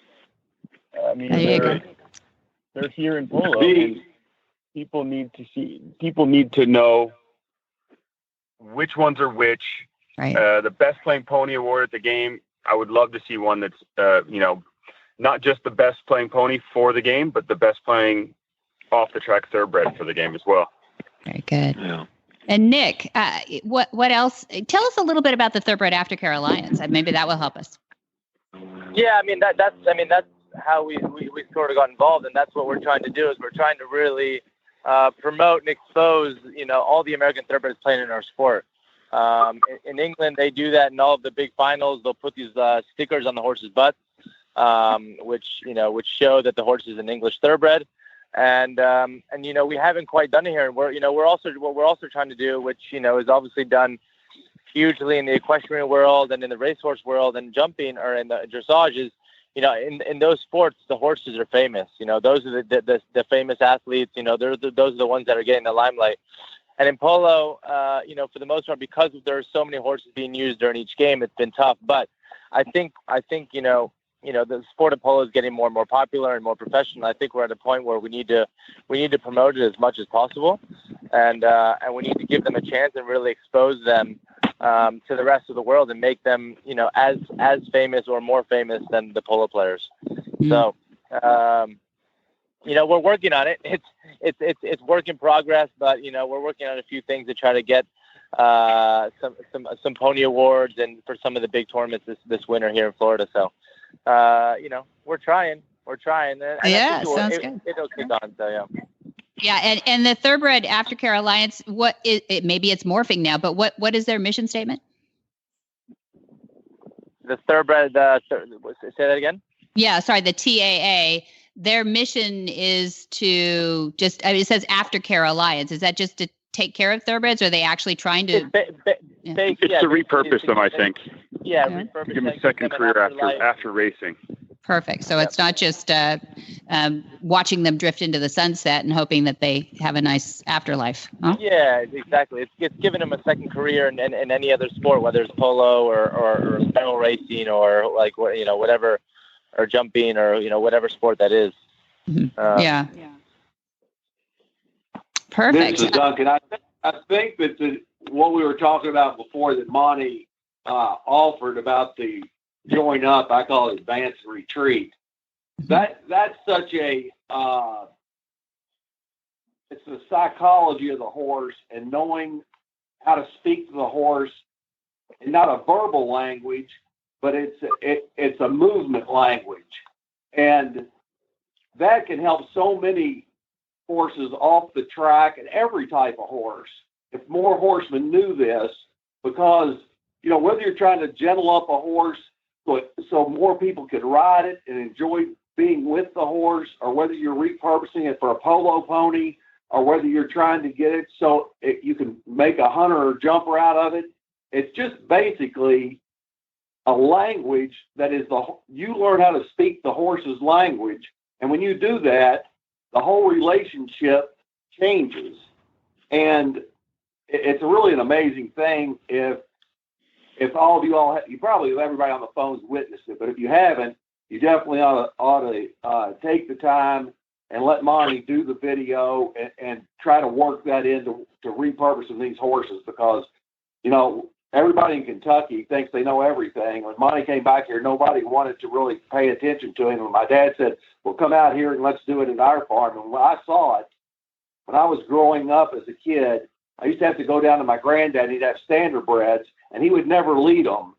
I mean, they're here in polo, and people need to know which ones are which. Right. The best playing pony award at the game, I would love to see one that's, not just the best playing pony for the game, but the best playing off the track thoroughbred for the game as well. Very good. Yeah. And Nick, what else? Tell us a little bit about the Thoroughbred Aftercare Alliance. Maybe that will help us. Yeah, that's how we sort of got involved, and that's what we're trying to do. Is we're trying to really promote and expose, all the American thoroughbreds playing in our sport. In England, they do that in all of the big finals. They'll put these stickers on the horses' butts, which show that the horse is an English thoroughbred. And we haven't quite done it here. And we're also trying to do, which, is obviously done hugely in the equestrian world and in the racehorse world and jumping or in the dressage is, in those sports, the horses are famous. Those are the famous athletes, those are the ones that are getting the limelight. And in polo, for the most part, because there are so many horses being used during each game, it's been tough. But I think the sport of polo is getting more and more popular and more professional. I think we're at a point where we need to promote it as much as possible, and we need to give them a chance and really expose them to the rest of the world and make them, as famous or more famous than the polo players. So, we're working on it. It's work in progress, but we're working on a few things to try to get some pony awards and for some of the big tournaments this winter here in Florida. So. We're trying. And sounds good. It'll kick on. So yeah. Yeah, and the Thoroughbred Aftercare Alliance, maybe it's morphing now, but what is their mission statement? The Thoroughbred. Say that again. Yeah, sorry. The TAA. Their mission is to just. It says Aftercare Alliance. Is that just to take care of thoroughbreds, or are they actually trying to? It's to repurpose them, I think. Yeah, give them a second career after racing. Perfect. So it's not just watching them drift into the sunset and hoping that they have a nice afterlife. Huh? Yeah, exactly. It's giving them a second career in any other sport, whether it's polo or barrel racing or whatever, or jumping or whatever sport that is. Yeah. Perfect. This is Duncan. I think that what we were talking about before that Monty offered about the join up, I call it advance retreat. That's such a it's the psychology of the horse and knowing how to speak to the horse in not a verbal language, but it's a movement language, and that can help so many horses off the track and every type of horse. If more horsemen knew this, because whether you're trying to gentle up a horse so more people could ride it and enjoy being with the horse, or whether you're repurposing it for a polo pony, or whether you're trying to get it so you can make a hunter or jumper out of it, it's just basically a language that is you learn how to speak the horse's language. And when you do that, the whole relationship changes. And it's really an amazing thing. If all of you probably everybody on the phone's witnessed it, but if you haven't, you definitely ought to take the time and let Monty do the video and try to work that into repurposing these horses, because everybody in Kentucky thinks they know everything. When Monty came back here, nobody wanted to really pay attention to him. And my dad said, well, come out here and let's do it at our farm. And when I saw it, when I was growing up as a kid, I used to have to go down to my granddad, and he'd have standardbreds, and he would never lead them.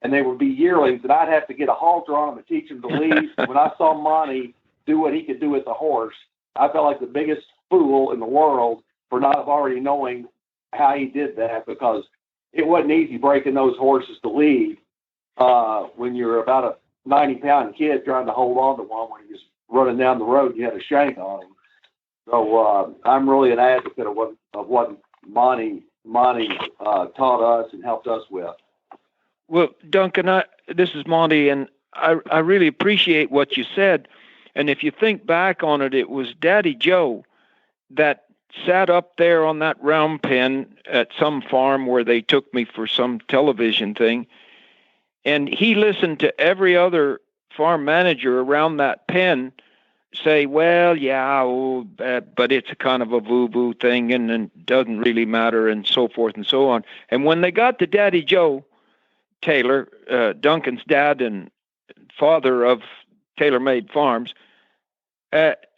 And they would be yearlings, and I'd have to get a halter on them and teach them to lead. When I saw Monty do what he could do with the horse, I felt like the biggest fool in the world for not already knowing how he did that, because it wasn't easy breaking those horses to lead when you're about a 90-pound kid trying to hold on to one when he was running down the road and you had a shank on him. So I'm really an advocate of what Monty taught us and helped us with. Well, Duncan, this is Monty, and I really appreciate what you said. And if you think back on it, it was Daddy Joe that sat up there on that round pen at some farm where they took me for some television thing, and he listened to every other farm manager around that pen say, well, yeah, but it's a kind of a boo-boo thing, and it doesn't really matter, and so forth and so on. And when they got to Daddy Joe Taylor, Duncan's dad and father of TaylorMade Farms,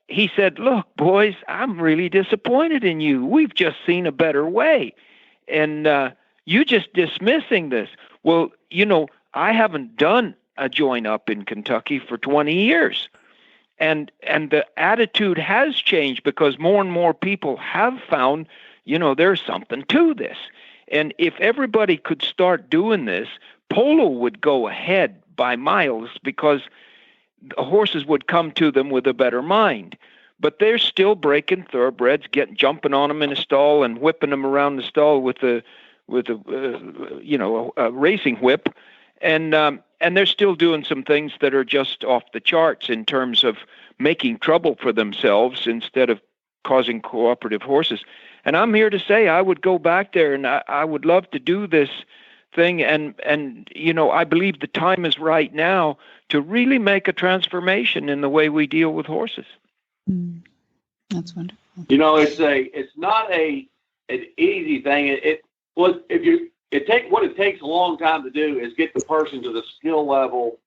he said, look, boys, I'm really disappointed in you. We've just seen a better way. And you just dismissing this. Well, I haven't done a join up in Kentucky for 20 years. And the attitude has changed because more and more people have found, there's something to this. And if everybody could start doing this, polo would go ahead by miles because the horses would come to them with a better mind. But they're still breaking thoroughbreds, jumping on them in a stall and whipping them around the stall with a racing whip, and they're still doing some things that are just off the charts in terms of making trouble for themselves instead of causing cooperative horses. And I'm here to say I would go back there, and I would love to do this thing. And I believe the time is right now to really make a transformation in the way we deal with horses. That's wonderful. It's not an easy thing. What it takes a long time to do is get the person to the skill level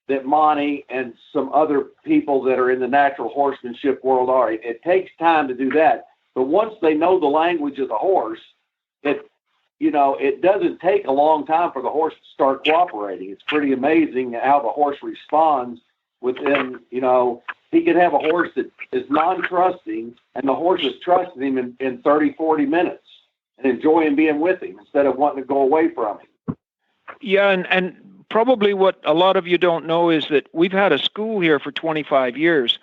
that Monty and some other people that are in the natural horsemanship world are. It takes time to do that. But once they know the language of the horse, it doesn't take a long time for the horse to start cooperating. It's pretty amazing how the horse responds within, he can have a horse that is non-trusting, and the horse is trusting him in 30, 40 minutes and enjoying being with him instead of wanting to go away from him. Yeah, and probably what a lot of you don't know is that we've had a school here for 25 years.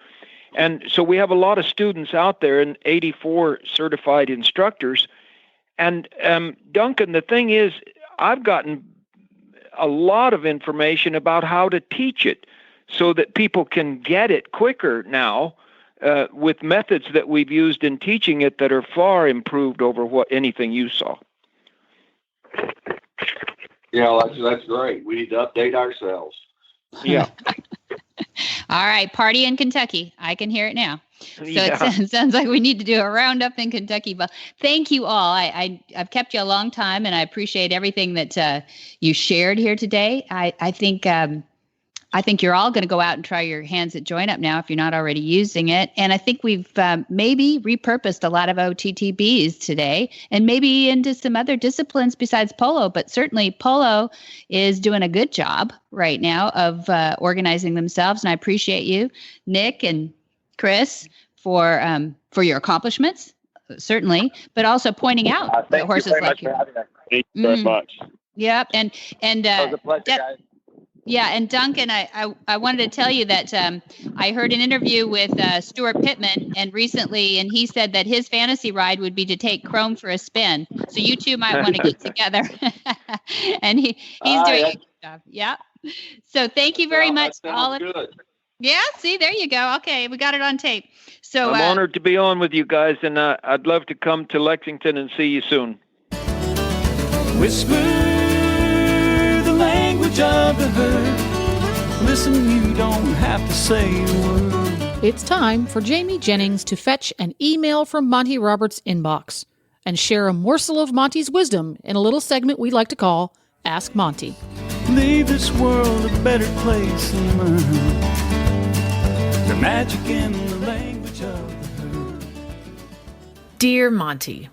And so we have a lot of students out there and 84 certified instructors. And Duncan, the thing is, I've gotten a lot of information about how to teach it so that people can get it quicker now with methods that we've used in teaching it that are far improved over anything you saw. Yeah, that's great. We need to update ourselves. Yeah. All right, party in Kentucky. I can hear it now. So it sounds like we need to do a roundup in Kentucky. But thank you all. I've kept you a long time, and I appreciate everything that you shared here today. I think I think you're all going to go out and try your hands at Join Up now if you're not already using it. And I think we've maybe repurposed a lot of OTTBs today and maybe into some other disciplines besides polo. But certainly polo is doing a good job right now of organizing themselves. And I appreciate you, Nick and Chris, for your accomplishments, certainly, but also pointing out that horses like you. Thank you very much. Yep. And it was a pleasure, guys. Yeah, and Duncan, I wanted to tell you that I heard an interview with Stuart Pittman and recently, and he said that his fantasy ride would be to take Chrome for a spin. So you two might want to get together. And he's doing a good job. Yeah. So thank you very much, all of you. Yeah, see, there you go. Okay, we got it on tape. So I'm honored to be on with you guys, and I'd love to come to Lexington and see you soon. Whisper the language of the herd. Listen, you don't have to say a word. It's time for Jamie Jennings to fetch an email from Monty Roberts' inbox and share a morsel of Monty's wisdom in a little segment we like to call Ask Monty. Leave this world a better place and learn the magic in the language of the herd. Dear Monty,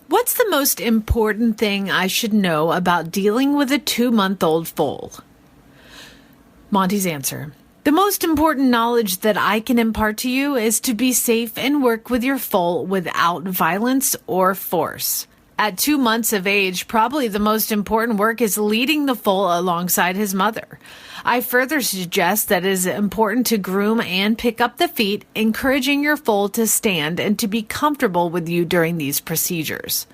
what's the most important thing I should know about dealing with a 2-month-old foal? Monty's answer. The most important knowledge that I can impart to you is to be safe and work with your foal without violence or force. At 2 months of age, probably the most important work is leading the foal alongside his mother. I further suggest that it is important to groom and pick up the feet, encouraging your foal to stand and to be comfortable with you during these procedures.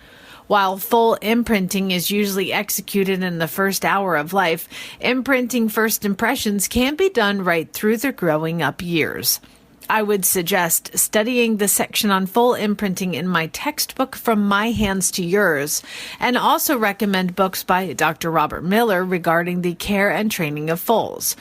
While foal imprinting is usually executed in the first hour of life, imprinting first impressions can be done right through their growing up years. I would suggest studying the section on foal imprinting in my textbook From My Hands to Yours, and also recommend books by Dr. Robert Miller regarding the care and training of foals.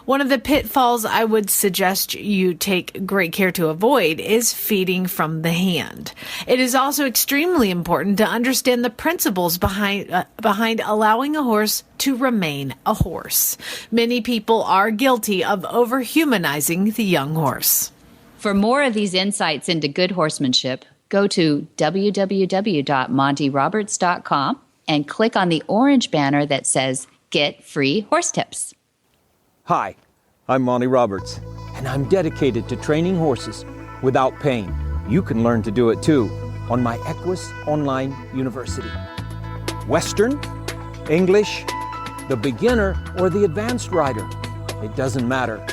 One of the pitfalls I would suggest you take great care to avoid is feeding from the hand. It is also extremely important to understand the principles behind allowing a horse to remain a horse. Many people are guilty of overhumanizing the young horse. For more of these insights into good horsemanship, go to www.montyroberts.com and click on the orange banner that says Get Free Horse Tips. Hi, I'm Monty Roberts, and I'm dedicated to training horses without pain. You can learn to do it too on my Equus Online University. Western, English, the beginner, or the advanced rider. It doesn't matter.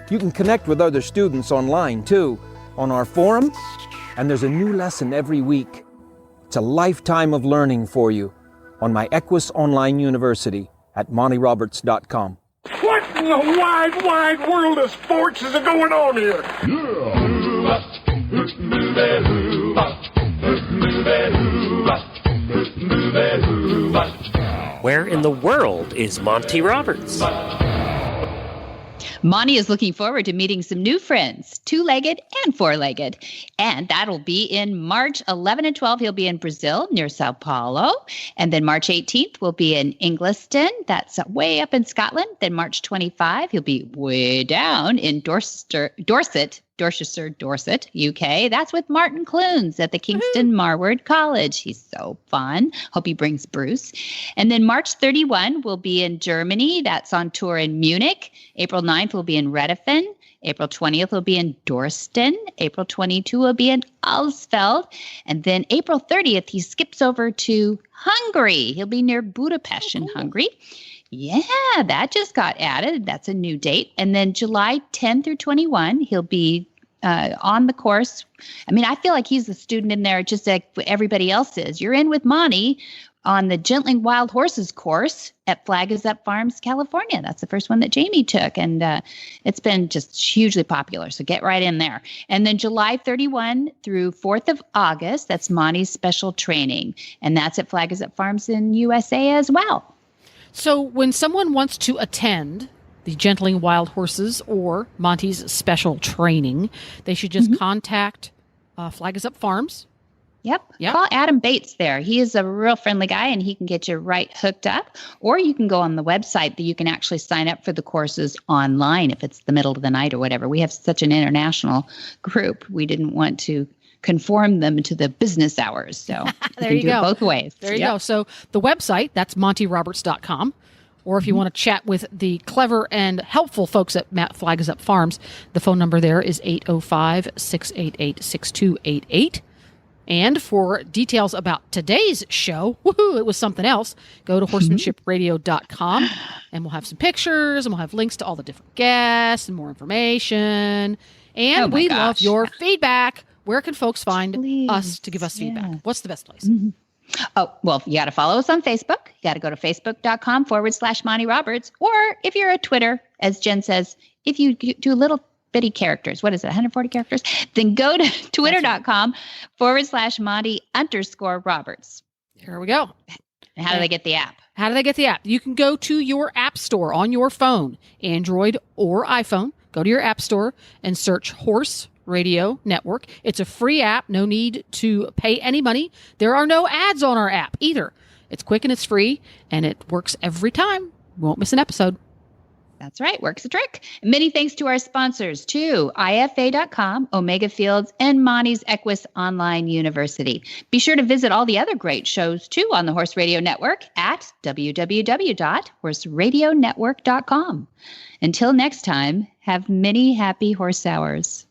You can connect with other students online too, on our forum, and there's a new lesson every week. It's a lifetime of learning for you on my Equus Online University at montyroberts.com. What in the wide, wide world of sports is going on here? Where in the world is Monty Roberts? Monty is looking forward to meeting some new friends, 2-legged and 4-legged. And that'll be in March 11 and 12. He'll be in Brazil near Sao Paulo. And then March 18th, we'll be in Ingliston. That's way up in Scotland. Then March 25, he'll be way down in Dorset, UK. That's with Martin Clunes at the Kingston Marward College. He's so fun. Hope he brings Bruce. And then March 31, we'll be in Germany. That's on tour in Munich. April 9th, we'll be in Redefin. April 20th will be in Dorsten. April 22 will be in Alsfeld. And then April 30th, he skips over to Hungary. He'll be near Budapest in Hungary. Yeah, that just got added. That's a new date. And then July 10 through 21, he'll be on the course. I mean, I feel like he's the student in there just like everybody else is. You're in with Monty on the Gentling Wild Horses course at Flag is Up Farms, California. That's the first one that Jamie took, and it's been just hugely popular, so get right in there. And then July 31 through 4th of August, that's Monty's special training, and that's at Flag is Up Farms in USA as well. So when someone wants to attend the Gentling Wild Horses or Monty's special training, they should just contact Flag is Up Farms Yep. Call Adam Bates there. He is a real friendly guy, and he can get you right hooked up. Or you can go on the website that you can actually sign up for the courses online if it's the middle of the night or whatever. We have such an international group. We didn't want to conform them to the business hours. So there you go. It both ways. There you go. So the website, that's montyroberts.com. Or if you want to chat with the clever and helpful folks at Matt Flag Is Up Farms, the phone number there is 805-688-6288. And for details about today's show, woohoo, it was something else, go to horsemanshipradio.com and we'll have some pictures and we'll have links to all the different guests and more information. And we love your feedback. Where can folks find us to give us feedback? What's the best place? Mm-hmm. Oh, well, you got to follow us on Facebook. You got to go to facebook.com/Monty Roberts. Or if you're a Twitter, as Jen says, if you do little bitty characters, what is it, 140 characters? Then go to twitter.com/Monty_Roberts. Here we go. And how do they get the app? How do they get the app? You can go to your app store on your phone, Android or iPhone. Go to your app store and search Horse Radio Network. It's a free app. No need to pay any money. There are no ads on our app either. It's quick and it's free, and it works every time. Won't miss an episode. That's right. Works the trick. Many thanks to our sponsors, too. IFA.com, Omega Fields, and Monty's Equus Online University. Be sure to visit all the other great shows, too, on the Horse Radio Network at www.horseradionetwork.com. Until next time, have many happy horse hours.